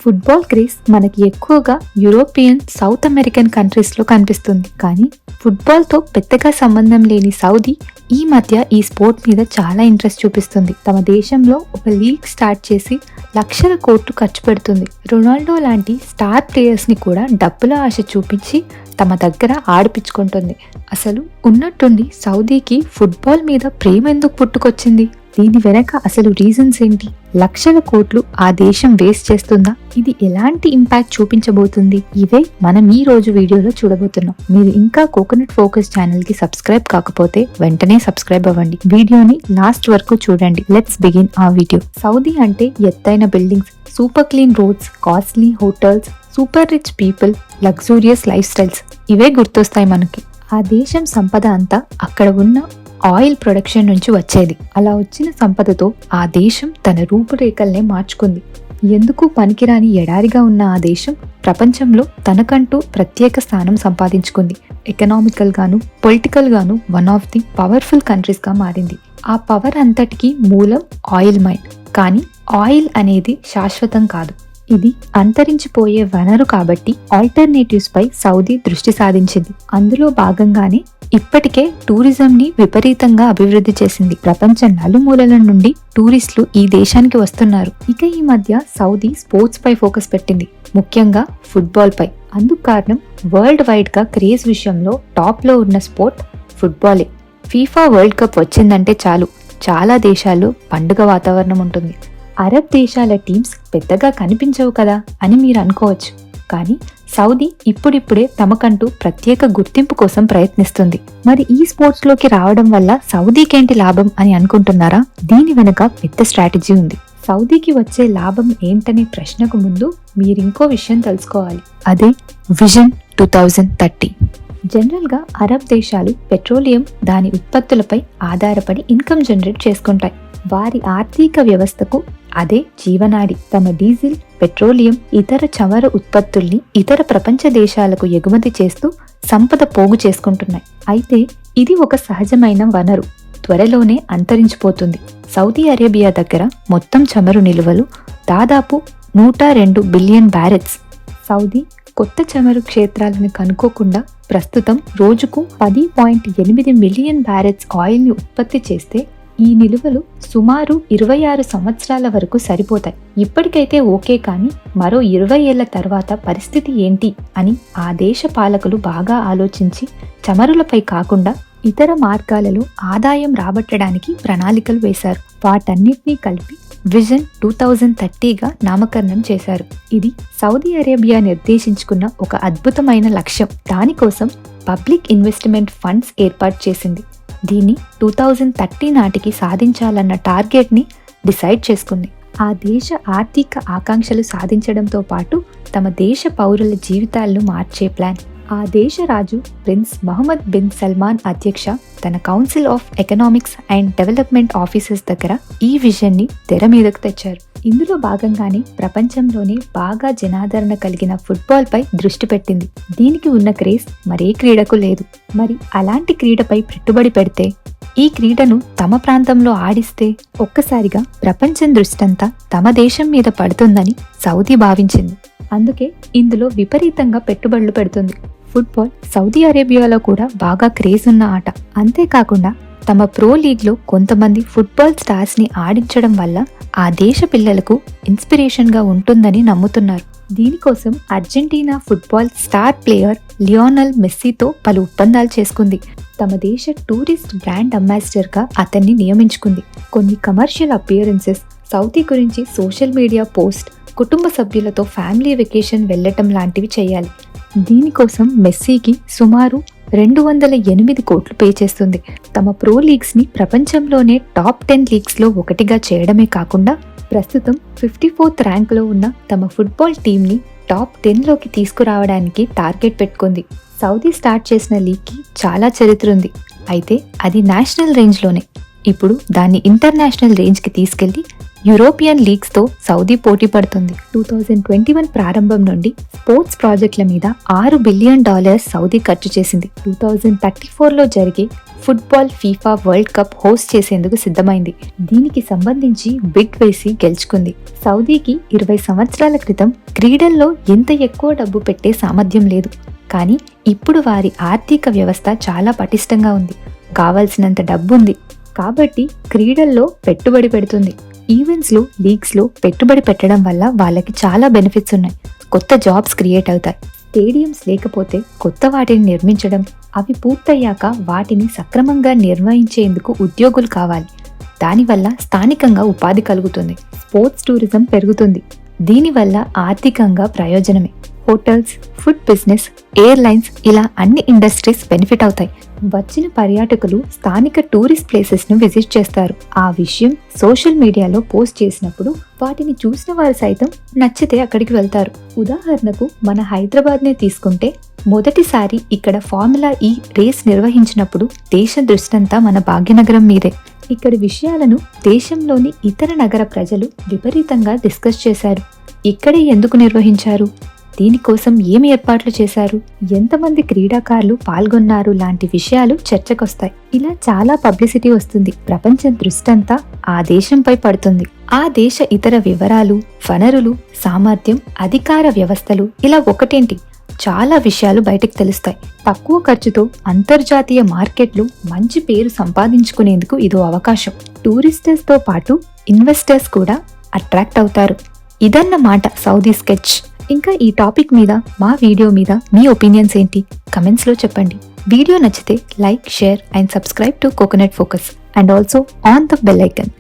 Football craze మనకి ఎక్కువగా European, south American కంట్రీస్లో కనిపిస్తుంది. కానీ ఫుట్బాల్తో పెద్దగా సంబంధం లేని సౌదీ ఈ మధ్య ఈ స్పోర్ట్ మీద చాలా ఇంట్రెస్ట్ చూపిస్తుంది. తమ దేశంలో ఒక లీగ్ స్టార్ట్ చేసి లక్షల కోట్లు ఖర్చు పెడుతుంది. రొనాల్డో లాంటి స్టార్ ప్లేయర్స్ని కూడా డబ్బుల ఆశ చూపించి తమ దగ్గర ఆడిపించుకుంటుంది. అసలు ఉన్నట్టుండి సౌదీకి ఫుట్బాల్ మీద ప్రేమ ఎందుకు పుట్టుకొచ్చింది? దీని వెనక అసలు రీజన్స్ ఏంటి? లక్షల కోట్లు ఆ దేశం వేస్ట్ చేస్తుందా? ఇది ఎలాంటి ఇంపాక్ట్ చూపించబోతుంది? ఇవే మనం ఈ రోజు వీడియోలో చూడబోతున్నాం. మీరు ఇంకా కోకోనట్ ఫోకస్ ఛానల్ కి సబ్స్క్రైబ్ కాకపోతే వెంటనే సబ్స్క్రైబ్ అవ్వండి. వీడియోని లాస్ట్ వరకు చూడండి. లెట్స్ బిగిన్ ఆ వీడియో. సౌదీ అంటే ఎత్తైన buildings, super clean roads, costly hotels, super rich people, luxurious life styles ఇవే గుర్తొస్తాయి మనకి. ఆ దేశం సంపద అంతా అక్కడ ఉన్న ఆయిల్ ప్రొడక్షన్ నుంచి వచ్చేది. అలా వచ్చిన సంపదతో ఆ దేశం తన రూపురేఖల్నే మార్చుకుంది. ఎందుకు పనికిరాని ఎడారిగా ఉన్న ఆ దేశం ప్రపంచంలో తనకంటూ ప్రత్యేక స్థానం సంపాదించుకుంది. ఎకనామికల్ గాను, పొలిటికల్ గాను one of the powerful countries గా మారింది. ఆ పవర్ అంతటికి మూలం ఆయిల్ మైన్. కానీ ఆయిల్ అనేది శాశ్వతం కాదు, ఇది అంతరించిపోయే వనరు. కాబట్టి ఆల్టర్నేటివ్స్ పై సౌదీ దృష్టి సాధించింది. అందులో భాగంగానే ఇప్పటికే టూరిజం ని విపరీతంగా అభివృద్ధి చేసింది. ప్రపంచం నలుమూలల నుండి టూరిస్టులు ఈ దేశానికి వస్తున్నారు. ఇక ఈ మధ్య సౌదీ స్పోర్ట్స్ పై ఫోకస్ పెట్టింది, ముఖ్యంగా ఫుట్బాల్ పై. అందుకు కారణం వరల్డ్ వైడ్ గా క్రేజ్ విషయంలో టాప్ లో ఉన్న స్పోర్ట్ ఫుట్బాలే. ఫీఫా వరల్డ్ కప్ వచ్చిందంటే చాలు, చాలా దేశాల్లో పండుగ వాతావరణం ఉంటుంది. అరబ్ దేశాల టీమ్స్ పెద్దగా కనిపించవు కదా అని మీరు అనుకోవచ్చు. కానీ సౌదీ ఇప్పుడిప్పుడే తమకంటూ ప్రత్యేక గుర్తింపు కోసం ప్రయత్నిస్తుంది. మరి ఈ స్పోర్ట్స్ లోకి రావడం వల్ల సౌదీకేంటి లాభం అని అనుకుంటున్నారా? దీని వెనుక పెద్ద స్ట్రాటజీ ఉంది. సౌదీకి వచ్చే లాభం ఏంటనే ప్రశ్నకు ముందు మీరింకో విషయం తెలుసుకోవాలి. అదే విజన్ 2030. జనరల్ గా అరబ్ దేశాలు పెట్రోలియం, దాని ఉత్పత్తులపై ఆధారపడి ఇన్కమ్ జనరేట్ చేసుకుంటాయి. వారి ఆర్థిక వ్యవస్థకు అదే జీవనాడి. తమ డీజిల్, పెట్రోలియం, ఇతర చమురు ఉత్పత్తుల్ని ఇతర ప్రపంచ దేశాలకు ఎగుమతి చేస్తూ సంపద పోగు చేసుకుంటున్నాయి. అయితే ఇది ఒక సహజమైన వనరు, త్వరలోనే అంతరించిపోతుంది. సౌదీ అరేబియా దగ్గర మొత్తం చమురు నిల్వలు దాదాపు 102 బిలియన్ బ్యారెల్స్. సౌదీ కొత్త చమురు క్షేత్రాలను కనుక్కోకుండా ప్రస్తుతం రోజుకు 10.8 మిలియన్ బ్యారెల్స్ ఆయిల్ ని ఉత్పత్తి చేస్తే ఈ నిలువలు సుమారు 26 సంవత్సరాల వరకు సరిపోతాయి. ఇప్పటికైతే ఓకే, కానీ మరో 20 ఏళ్ల తర్వాత పరిస్థితి ఏంటి అని ఆ దేశ పాలకులు బాగా ఆలోచించి చమురులపై కాకుండా ఇతర మార్గాలలో ఆదాయం రాబట్టడానికి ప్రణాళికలు వేశారు. వాటన్నిటినీ కలిపి విజన్ 2030గా నామకరణం చేశారు. ఇది సౌదీ అరేబియా నిర్దేశించుకున్న ఒక అద్భుతమైన లక్ష్యం. దానికోసం పబ్లిక్ ఇన్వెస్ట్మెంట్ ఫండ్స్ ఏర్పాటు చేసింది. దీన్ని 2030 నాటికి సాధించాలన్న టార్గెట్ ని డిసైడ్ చేసుకుంది. ఆ దేశ ఆర్థిక ఆకాంక్షలు సాధించడంతో పాటు తమ దేశ పౌరుల జీవితాలను మార్చే ప్లాన్. ఆ దేశ రాజు ప్రిన్స్ మహమ్మద్ బిన్ సల్మాన్ అధ్యక్ష తన council of economics and development officers దగ్గర ఈ విజన్ ని తెర మీదకు తెచ్చారు. ఇందులో భాగంగానే ప్రపంచంలోనే బాగా జనాదరణ కలిగిన ఫుట్బాల్ పై దృష్టి పెట్టింది. దీనికి ఉన్న క్రేజ్ మరే క్రీడకు లేదు. మరి అలాంటి క్రీడపై పెట్టుబడి పెడితే, ఈ క్రీడను తమ ప్రాంతంలో ఆడిస్తే ఒక్కసారిగా ప్రపంచం దృష్టంతా తమ దేశం మీద పడుతుందని సౌదీ భావించింది. అందుకే ఇందులో విపరీతంగా పెట్టుబడులు పెడుతుంది. ఫుట్బాల్ సౌదీ అరేబియాలో కూడా బాగా క్రేజ్ ఉన్న ఆట. అంతేకాకుండా తమ ప్రో లీగ్ లో కొంతమంది ఫుట్బాల్ స్టార్స్ ని ఆడించడం వల్ల ఆ దేశ పిల్లలకు ఇన్స్పిరేషన్ గా ఉంటుందని నమ్ముతున్నారు. దీనికోసం Argentina football star player Lionel మెస్సీతో పలు ఒప్పందాలు చేసుకుంది. తమ దేశ టూరిస్ట్ బ్రాండ్ అంబాసిడర్ గా అతన్ని నియమించుకుంది. కొన్ని కమర్షియల్ అపియరెన్సెస్, సౌదీ గురించి సోషల్ మీడియా పోస్ట్, కుటుంబ సభ్యులతో ఫ్యామిలీ వెకేషన్ వెళ్లటం లాంటివి చేయాలి. దీనికోసం మెస్సీకి సుమారు 208 కోట్లు పే చేస్తుంది. తమ ప్రో లీగ్స్ ని ప్రపంచంలోనే టాప్ 10 లీగ్స్ లో ఒకటిగా చేయడమే కాకుండా ప్రస్తుతం 54th ర్యాంక్ లో ఉన్న తమ ఫుట్బాల్ టీమ్ ని టాప్ 10 లోకి తీసుకురావడానికి టార్గెట్ పెట్టుకుంది. సౌదీ స్టార్ట్ చేసిన లీగ్ కి చాలా చరిత్ర ఉంది. అయితే అది నేషనల్ రేంజ్ లోనే. ఇప్పుడు దాన్ని ఇంటర్నేషనల్ రేంజ్ కి తీసుకెళ్లి యూరోపియన్ లీగ్స్ తో సౌదీ పోటీ పడుతుంది. 2021 ప్రారంభం నుండి స్పోర్ట్స్ ప్రాజెక్టుల మీద $6 బిలియన్ సౌదీ ఖర్చు చేసింది. 2034లో జరిగే football FIFA world cup host చేసేందుకు సిద్ధమైంది. దీనికి సంబంధించి బిడ్ వేసి గెలుచుకుంది. సౌదీకి 20 సంవత్సరాల క్రితం క్రీడల్లో ఎంత ఎక్కువ డబ్బు పెట్టే సామర్థ్యం లేదు. కానీ ఇప్పుడు వారి ఆర్థిక వ్యవస్థ చాలా పటిష్టంగా ఉంది. కావాల్సినంత డబ్బుంది కాబట్టి క్రీడల్లో పెట్టుబడి పెడుతుంది. ఈవెంట్స్లో, లీగ్స్లో పెట్టుబడి పెట్టడం వల్ల వాళ్ళకి చాలా బెనిఫిట్స్ ఉన్నాయి. కొత్త జాబ్స్ క్రియేట్ అవుతాయి. స్టేడియంస్ లేకపోతే కొత్త వాటిని నిర్మించడం, అవి పూర్తయ్యాక వాటిని సక్రమంగా నిర్వహించేందుకు ఉద్యోగులు కావాలి. దానివల్ల స్థానికంగా ఉపాధి కలుగుతుంది. స్పోర్ట్స్ టూరిజం పెరుగుతుంది. దీనివల్ల ఆర్థికంగా ప్రయోజనమే. హోటల్స్, ఫుడ్ బిజినెస్, ఎయిర్లైన్స్ ఇలా అన్ని ఇండస్ట్రీస్ బెనిఫిట్ అవుతాయి. వచ్చిన పర్యాటకులు స్థానిక టూరిస్ట్ ప్లేసెస్ను విజిట్ చేస్తారు. ఆ విషయం సోషల్ మీడియాలో పోస్ట్ చేసినప్పుడు వాటిని చూసిన వారు సైతం నచ్చితే అక్కడికి వెళ్తారు. ఉదాహరణకు మన హైదరాబాద్నే తీసుకుంటే మొదటిసారి ఇక్కడ ఫార్ములా ఈ రేస్ నిర్వహించినప్పుడు దేశ దృష్టంతా మన భాగ్యనగరం మీదే. ఇక్కడి విషయాలను దేశంలోని ఇతర నగర ప్రజలు విపరీతంగా డిస్కస్ చేశారు. ఇక్కడే ఎందుకు నిర్వహించారు, దీనికోసం ఏమి ఏర్పాట్లు చేశారు, ఎంతమంది క్రీడాకారులు పాల్గొన్నారు లాంటి విషయాలు చర్చకొస్తాయి. ఇలా చాలా పబ్లిసిటీ వస్తుంది. ప్రపంచం దృష్టంతా ఆ దేశంపై పడుతుంది. ఆ దేశ ఇతర వివరాలు, వనరులు, సామర్థ్యం, అధికార వ్యవస్థలు ఇలా ఒకటేంటి చాలా విషయాలు బయటకు తెలుస్తాయి. తక్కువ ఖర్చుతో అంతర్జాతీయ మార్కెట్లు మంచి పేరు సంపాదించుకునేందుకు ఇదో అవకాశం. టూరిస్టర్స్ తో పాటు ఇన్వెస్టర్స్ కూడా అట్రాక్ట్ అవుతారు. ఇదన్నమాట సౌదీ స్కెచ్. ఇంకా ఈ టాపిక్ మీద, మా వీడియో మీద మీ ఒపీనియన్స్ ఏంటి కమెంట్స్లో చెప్పండి. వీడియో నచ్చితే like, share and subscribe to coconut focus and also on the bell icon.